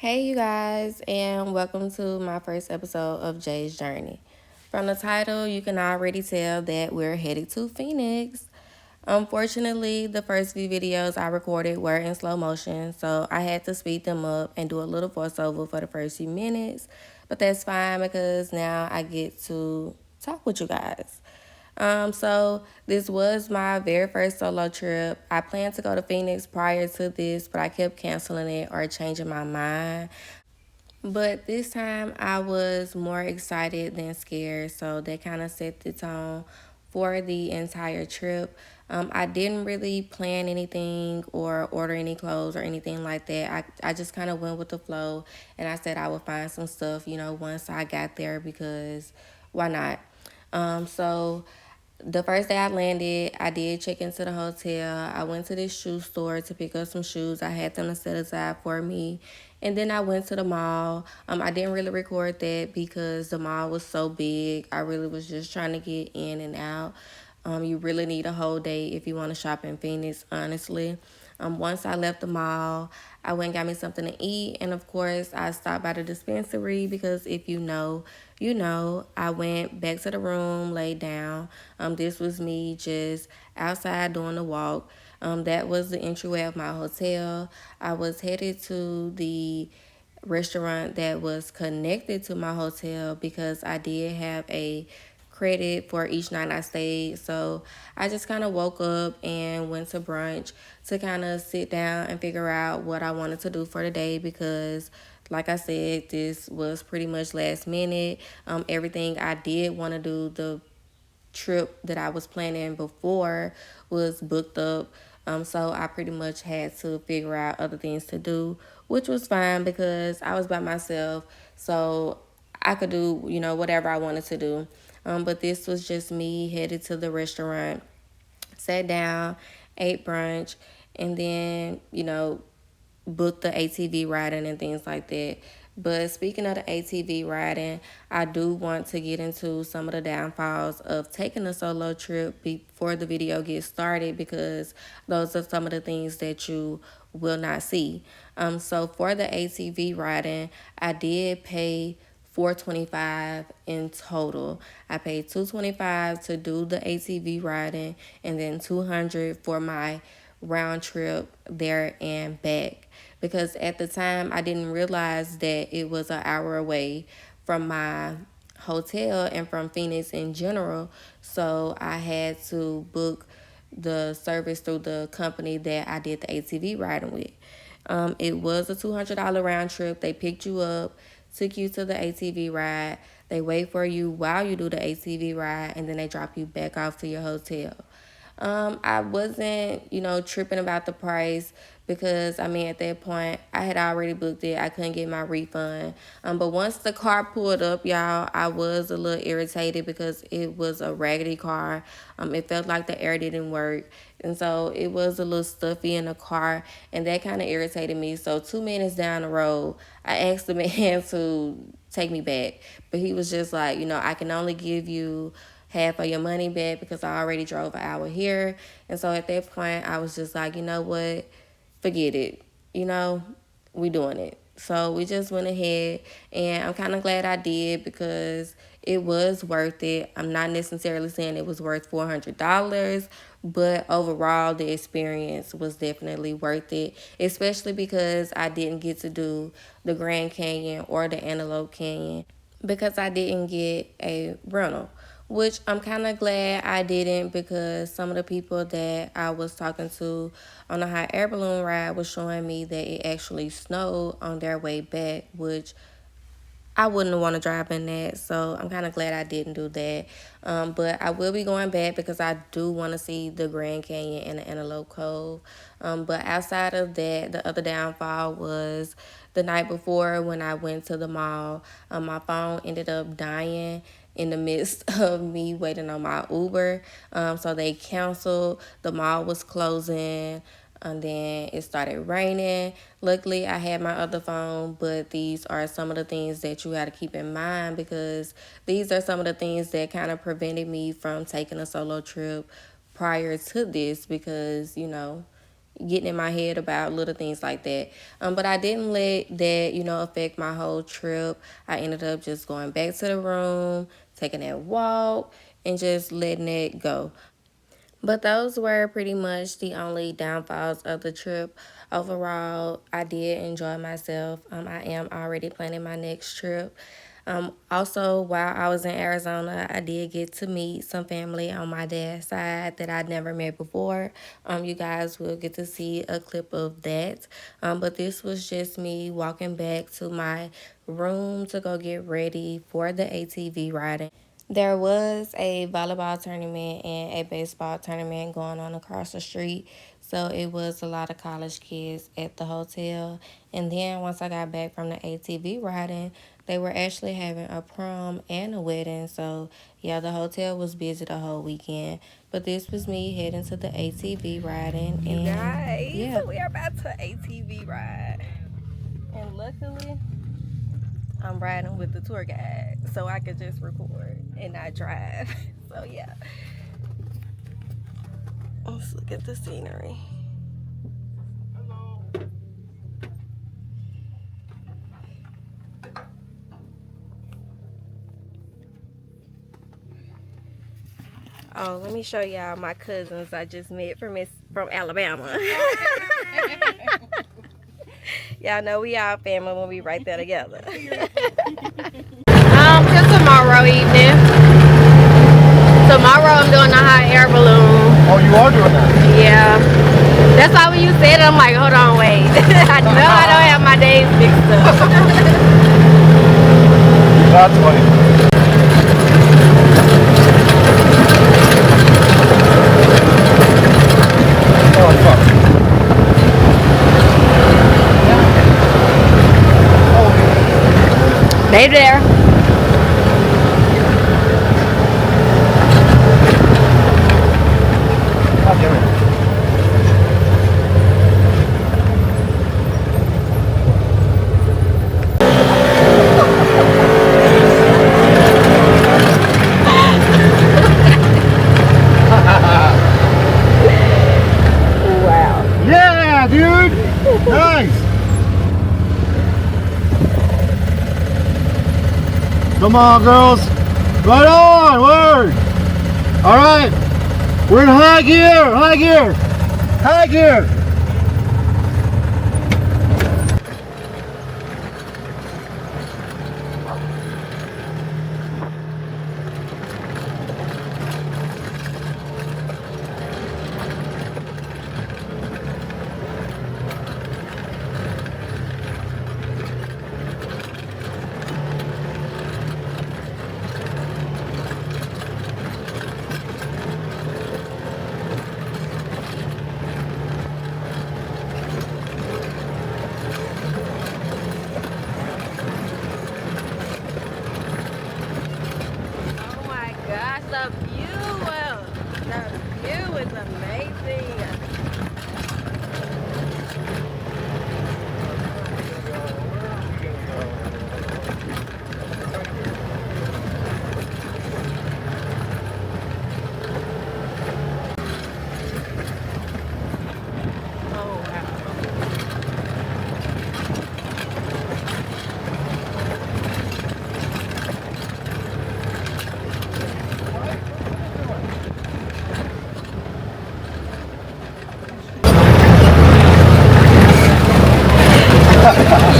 Hey, you guys, and welcome to my first episode of Jay's Journey. From the title, you can already tell that we're headed to Phoenix. Unfortunately, the first few videos I recorded were in slow motion, so I had to speed them up and do a little voiceover for the first few minutes. But that's fine because now I get to talk with you guys. So this was my very first solo trip. I planned to go to Phoenix prior to this, but I kept canceling it or changing my mind. But this time I was more excited than scared, so that kind of set the tone for the entire trip. I didn't really plan anything or order any clothes or anything like that. I just kind of went with the flow and I said I would find some stuff, once I got there because why not? So the first day I landed, I did check into the hotel. I went to this shoe store to pick up some shoes. I had them to set aside for me. And then I went to the mall. I didn't really record that because the mall was so big. I really was just trying to get in and out. You really need a whole day if you want to shop in Phoenix, honestly. Once I left the mall, I went and got me something to eat. And of course, I stopped by the dispensary because if you know, you know. I went back to the room, laid down. This was me just outside doing a walk. That was the entryway of my hotel. I was headed to the restaurant that was connected to my hotel because I did have a credit for each night I stayed. So I just kind of woke up and went to brunch to kind of sit down and figure out what I wanted to do for the day because like I said, this was pretty much last minute. Everything I did want to do, the trip that I was planning before was booked up. So I pretty much had to figure out other things to do, which was fine because I was by myself. So I could do, whatever I wanted to do. But this was just me headed to the restaurant, sat down, ate brunch, and then, book the ATV riding and things like that. But speaking of the ATV riding, I do want to get into some of the downfalls of taking a solo trip before the video gets started because those are some of the things that you will not see. So for the ATV riding, I did pay 425 in total. I paid 225 to do the ATV riding and then 200 for my round trip there and back because at the time I didn't realize that it was an hour away from my hotel and from Phoenix in general. So I had to book the service through the company that I did the ATV riding with. It was a $200 round trip. They picked you up, took you to the ATV ride. They wait for you while you do the ATV ride, and then they drop you back off to your hotel. I wasn't, tripping about the price because at that point I had already booked it. I couldn't get my refund. But once the car pulled up, y'all, I was a little irritated because it was a raggedy car. It felt like the air didn't work. And so it was a little stuffy in the car, and that kind of irritated me. So 2 minutes down the road, I asked the man to take me back, but he was just like, I can only give you half of your money back because I already drove an hour here. And so at that point, I was just like, you know what? Forget it. You know, we doing it. So we just went ahead, and I'm kind of glad I did because it was worth it. I'm not necessarily saying it was worth $400, but overall, the experience was definitely worth it, especially because I didn't get to do the Grand Canyon or the Antelope Canyon because I didn't get a rental, which I'm kind of glad I didn't because some of the people that I was talking to on the hot air balloon ride was showing me that it actually snowed on their way back, which I wouldn't want to drive in that, so I'm kind of glad I didn't do that. But I will be going back because I do want to see the Grand Canyon and the Antelope Cove. But outside of that, the other downfall was the night before when I went to the mall. My phone ended up dying in the midst of me waiting on my Uber. So they canceled. The mall was closing and then it started raining. Luckily, I had my other phone, but these are some of the things that you got to keep in mind because these are some of the things that kind of prevented me from taking a solo trip prior to this because, getting in my head about little things like that. But I didn't let that, affect my whole trip. I ended up just going back to the room, taking that walk, and just letting it go. But those were pretty much the only downfalls of the trip. Overall, I did enjoy myself. I am already planning my next trip. Also, while I was in Arizona, I did get to meet some family on my dad's side that I'd never met before. You guys will get to see a clip of that. But this was just me walking back to my room to go get ready for the ATV riding. There was a volleyball tournament and a baseball tournament going on across the street. So it was a lot of college kids at the hotel. And then once I got back from the ATV riding, they were actually having a prom and a wedding. So yeah, the hotel was busy the whole weekend. But this was me heading to the ATV riding. And you guys, yeah, we are about to ATV ride. And luckily, I'm riding with the tour guide, so I could just record and not drive. So yeah, let's look at the scenery. Oh, let me show y'all my cousins I just met from Alabama. Y'all know we all family when we right there together. Till tomorrow evening. Tomorrow I'm doing a hot air balloon. Oh, you are doing that? Yeah. That's why when you said it, I'm like, hold on, wait. I know I don't have my days mixed up. That's funny. Oh, fuck. They there. God damn it. Wow. Yeah, dude. Nice. Come on, girls. Right on. Word. All right. We're in high gear. High gear. High gear. The view is amazing.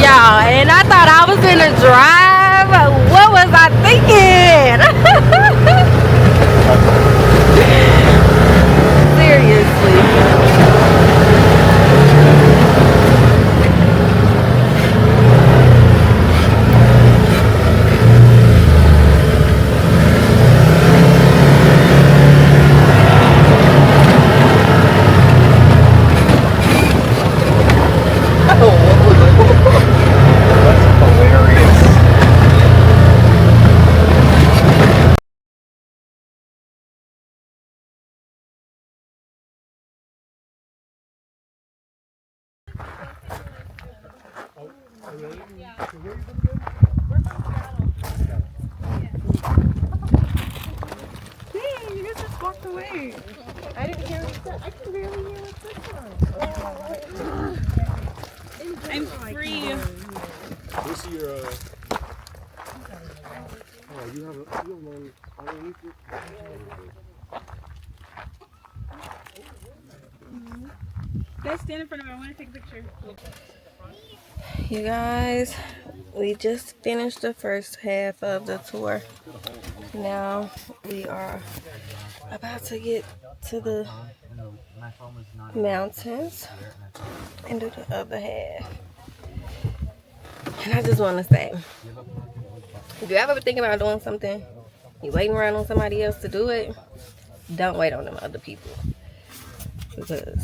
Y'all, and I thought I was in a drive. What was I thinking? Seriously. Dang, you guys just walked away. I didn't hear I can barely hear what's this one. I'm free. This is your, oh, you have one underneath it? Guys, stand in front of me. I want to take a picture. You guys, we just finished the first half of the tour. Now we are about to get to the mountains and do the other half. And I just want to say, if you ever think about doing something, you waiting around on somebody else to do it, don't wait on them other people. Because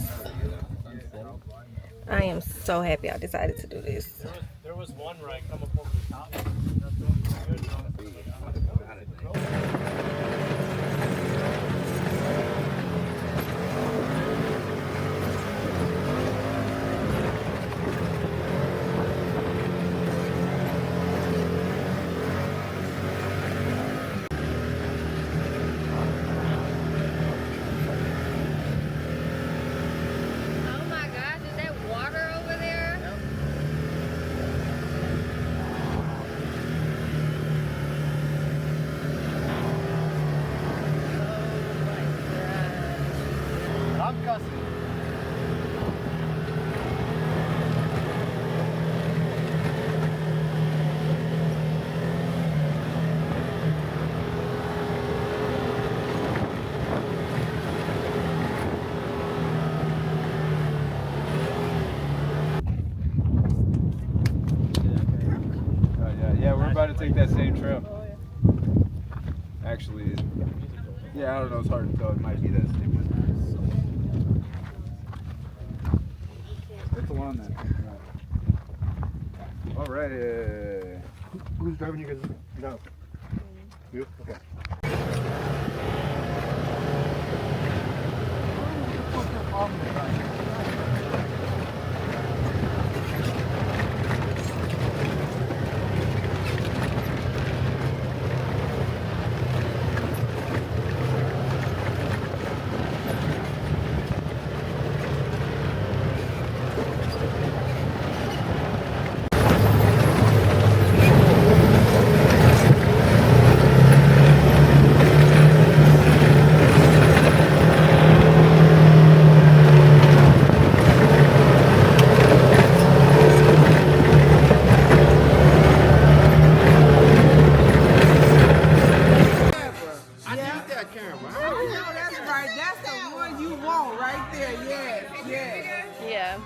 I am so happy I decided to do this. There was one where I come up over the top. Oh my gosh, is that water over there? I'm cussing. Yeah, we're about to take that same trail. Actually, yeah, I don't know. It's hard to tell. It might be that same one. It's along that. All right. Who's driving you guys? No. You? Okay. Yeah.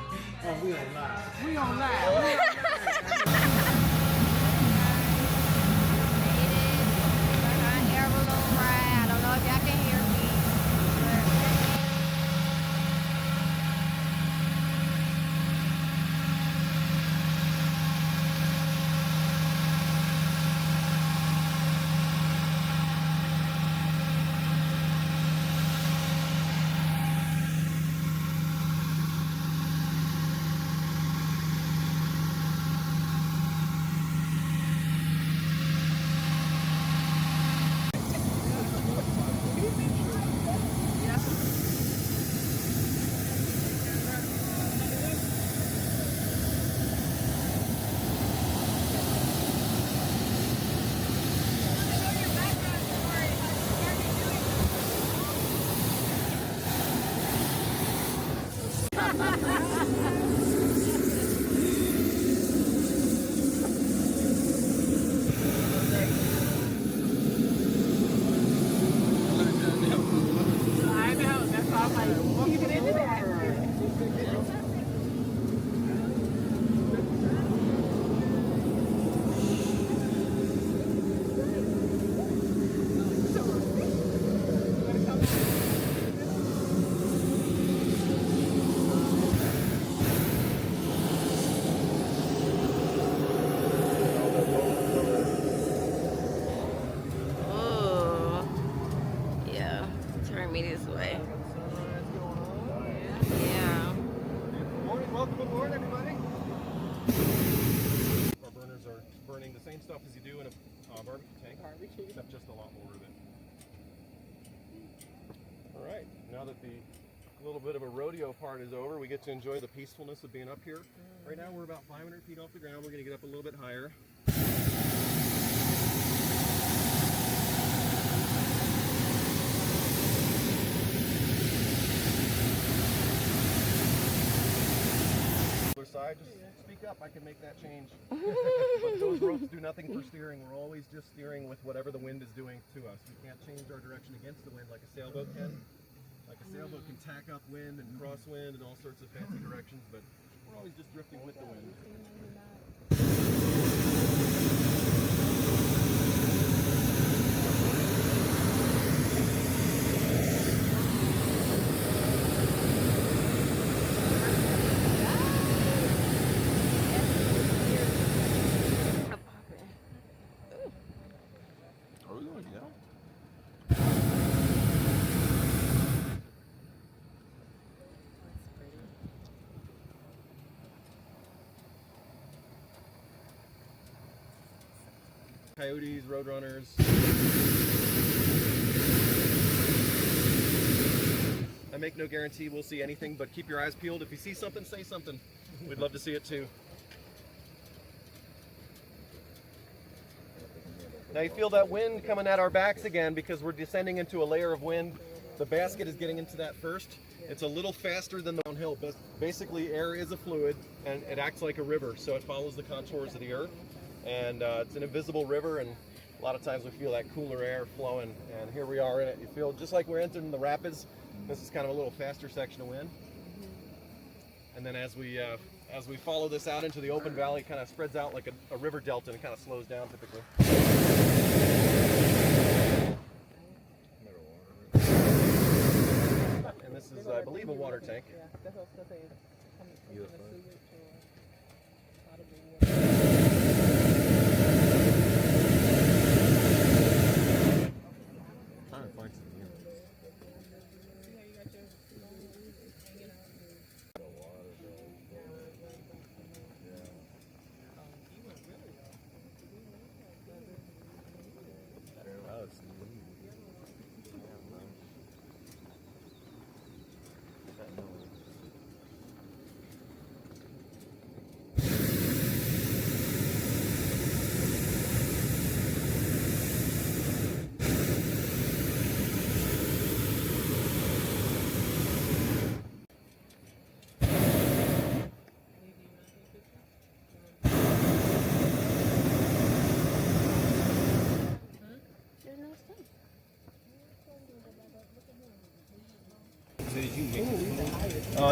We on live. Air balloon ride. I don't know if y'all can hear me. I know. That's why I'm like, you get into that. Oh. Yeah. Turn me this way. Yeah. Morning, welcome aboard, everybody. Our burners are burning the same stuff as you do in a barbecue tank, except just a lot more of it. All right, now that the A little bit of a rodeo part is over. We get to enjoy the peacefulness of being up here. Right now we're about 500 feet off the ground. We're going to get up a little bit higher. Other side, just speak up. I can make that change. But those ropes do nothing for steering. We're always just steering with whatever the wind is doing to us. We can't change our direction against the wind like a sailboat can. Like a sailboat can tack up wind and crosswind and all sorts of fancy directions, but we're always just drifting with the wind. Are we going down? Coyotes, roadrunners. I make no guarantee we'll see anything, but keep your eyes peeled. If you see something, say something. We'd love to see it too. Now you feel that wind coming at our backs again because we're descending into a layer of wind. The basket is getting into that first. It's a little faster than the downhill, but basically air is a fluid and it acts like a river, so it follows the contours of the earth. And it's an invisible river, and a lot of times we feel that cooler air flowing, and here we are in it. You feel just like we're entering the rapids. This is kind of a little faster section of wind. And then as we follow this out into the open valley, it kind of spreads out like a river delta and kind of slows down typically. And this is, I believe, a water tank. Yeah, that's what I was gonna say. Trying to find some here.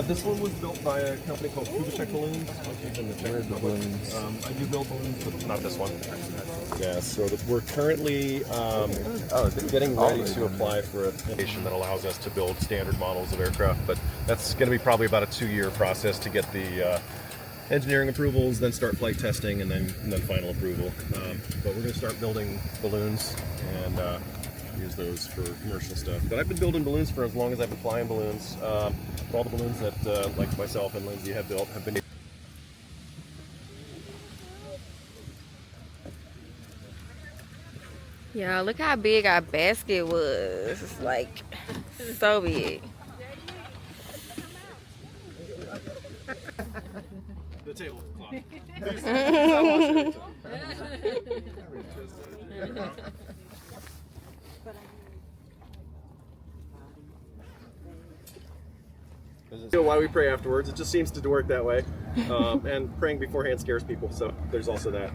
This one was built by a company called Kubitschek Balloons. Where's the balloons? I do build balloons, but not this one. Yeah, so we're currently getting ready to apply for a application that allows us to build standard models of aircraft, but that's going to be probably about a 2-year process to get the engineering approvals, then start flight testing, and then final approval. But we're going to start building balloons and use those for commercial stuff. But I've been building balloons for as long as I've been flying balloons. All the balloons that like myself and Lindsay have built have been. Yeah, look how big our basket was. It's like so big. The tablecloth. Why we pray afterwards. It just seems to work that way. And praying beforehand scares people, so there's also that.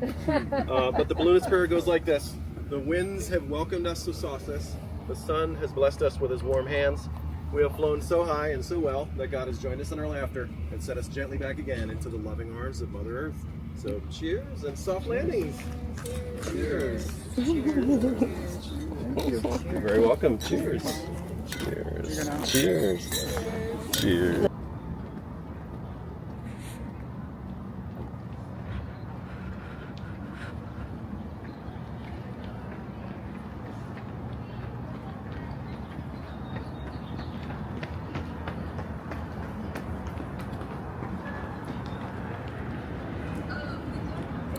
But the balloonist prayer goes like this. The winds have welcomed us to Sauces. The sun has blessed us with his warm hands. We have flown so high and so well that God has joined us in our laughter and set us gently back again into the loving arms of Mother Earth. So cheers and soft landings. Cheers. Cheers. You're very welcome. Cheers. Cheers. Cheers. Cheers.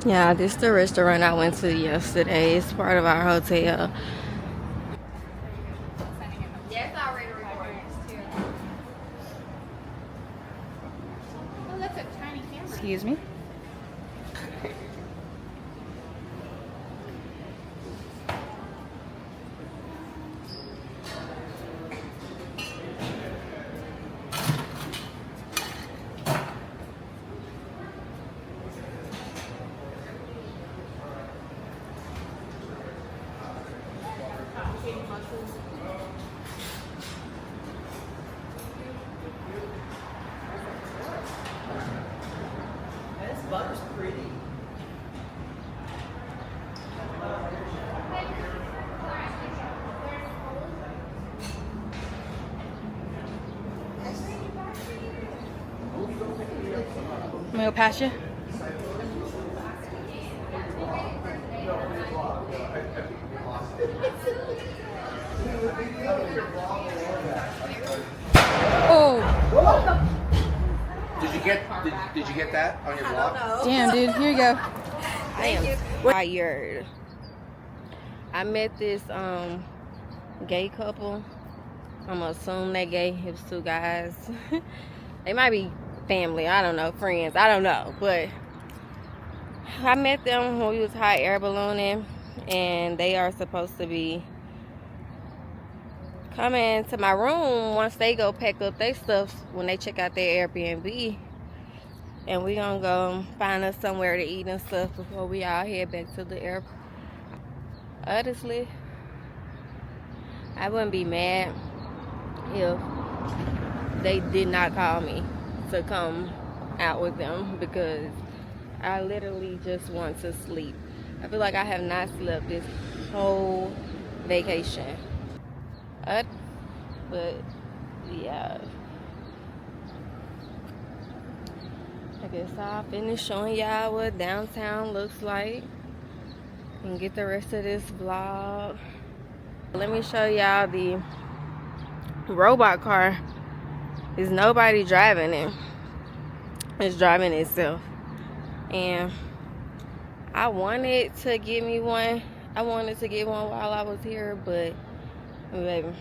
Yeah, this is the restaurant I went to yesterday. It's part of our hotel. Yes, already recording. Excuse me. I'm gonna go past you. Oh, Did you get that on your vlog? damn, dude. Here you go. I am tired. I met this gay couple. I'm gonna assume they gay. It was two guys. They might be family. I don't know, friends. I don't know, but I met them when we was hot air ballooning, and they are supposed to be coming to my room once they go pack up their stuff when they check out their Airbnb. And we gonna go find us somewhere to eat and stuff before we all head back to the airport. Honestly, I wouldn't be mad if they did not call me to come out with them, because I literally just want to sleep. I feel like I have not slept this whole vacation. But yeah, I guess I'll finish showing y'all what downtown looks like and get the rest of this vlog. Let me show y'all the robot car. There's nobody driving it. It's driving itself. And I wanted to get me one. I wanted to get one while I was here, but baby,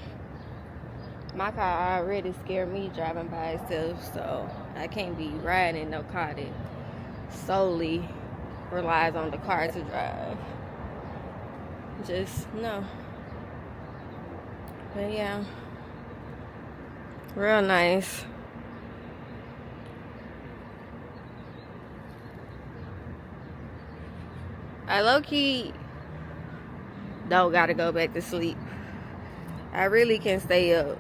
my car already scared me driving by itself, so I can't be riding no car that solely relies on the car to drive. Just no. But yeah, real nice. I low-key don't gotta go back to sleep. I really can stay up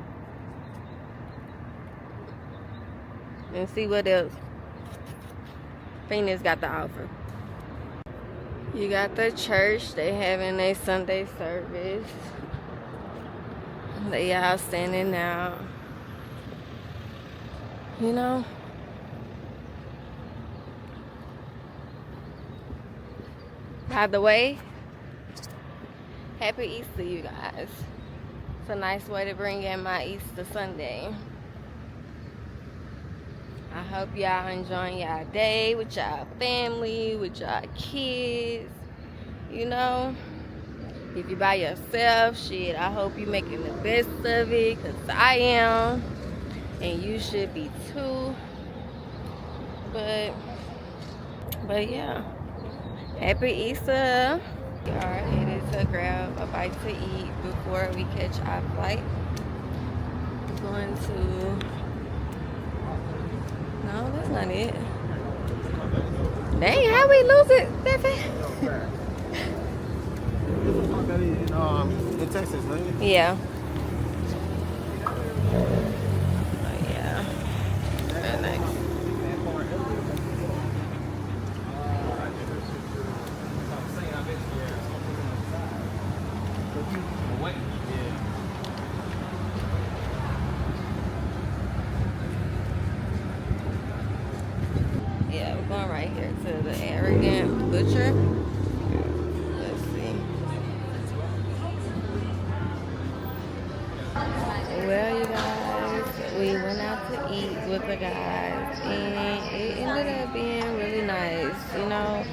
and see what else Phoenix got to offer. You got the church. They having a Sunday service. They all standing out. You know, by the way, happy Easter, you guys. It's a nice way to bring in my Easter Sunday. I hope y'all enjoying y'all day with y'all family, with y'all kids. You know, if you by yourself, shit, I hope you making the best of it, because I am, and you should be too. But yeah, happy Easter. We are headed to grab a bite to eat before we catch our flight. We're going to... No, that's not it. Dang, how we lose it that fast? In Texas, don't you? Yeah. Oh, yeah. Very nice. Yeah, we're going right here to the Arrogant Butcher. Let's see. Well, you guys, we went out to eat with the guys, and it ended up being really nice. You know,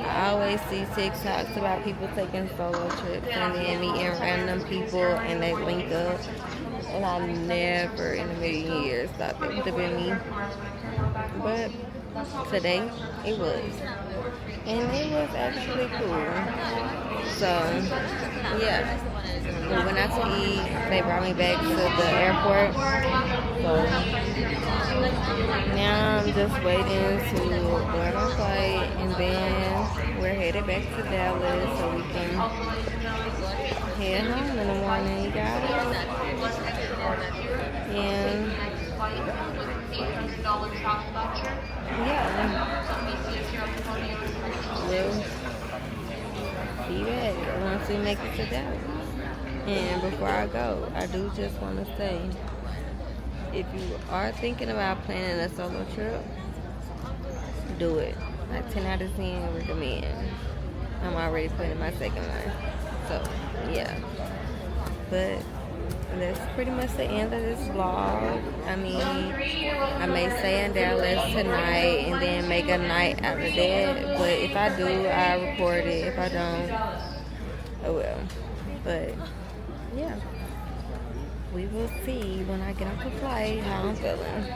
I always see TikToks about people taking solo trips and then meeting random people and they link up. And I never in a million years thought that would have been me. But today. It was. And it was actually cool. So, yeah. We went out to eat. They brought me back to the airport. So, now I'm just waiting to board my flight. And then we're headed back to Dallas so we can head home in the morning, you guys. And yeah, we'll be back once we make it to Dallas. And before I go, I do just want to say, if you are thinking about planning a solo trip, do it. Like 10 out of 10 recommend. I'm already planning my second one. So, yeah. But that's pretty much the end of this vlog. I mean, I may stay in Dallas tonight and then make a night out of that. But if I do, I record it. If I don't, I will. But, yeah. We will see when I get off the flight how I'm feeling.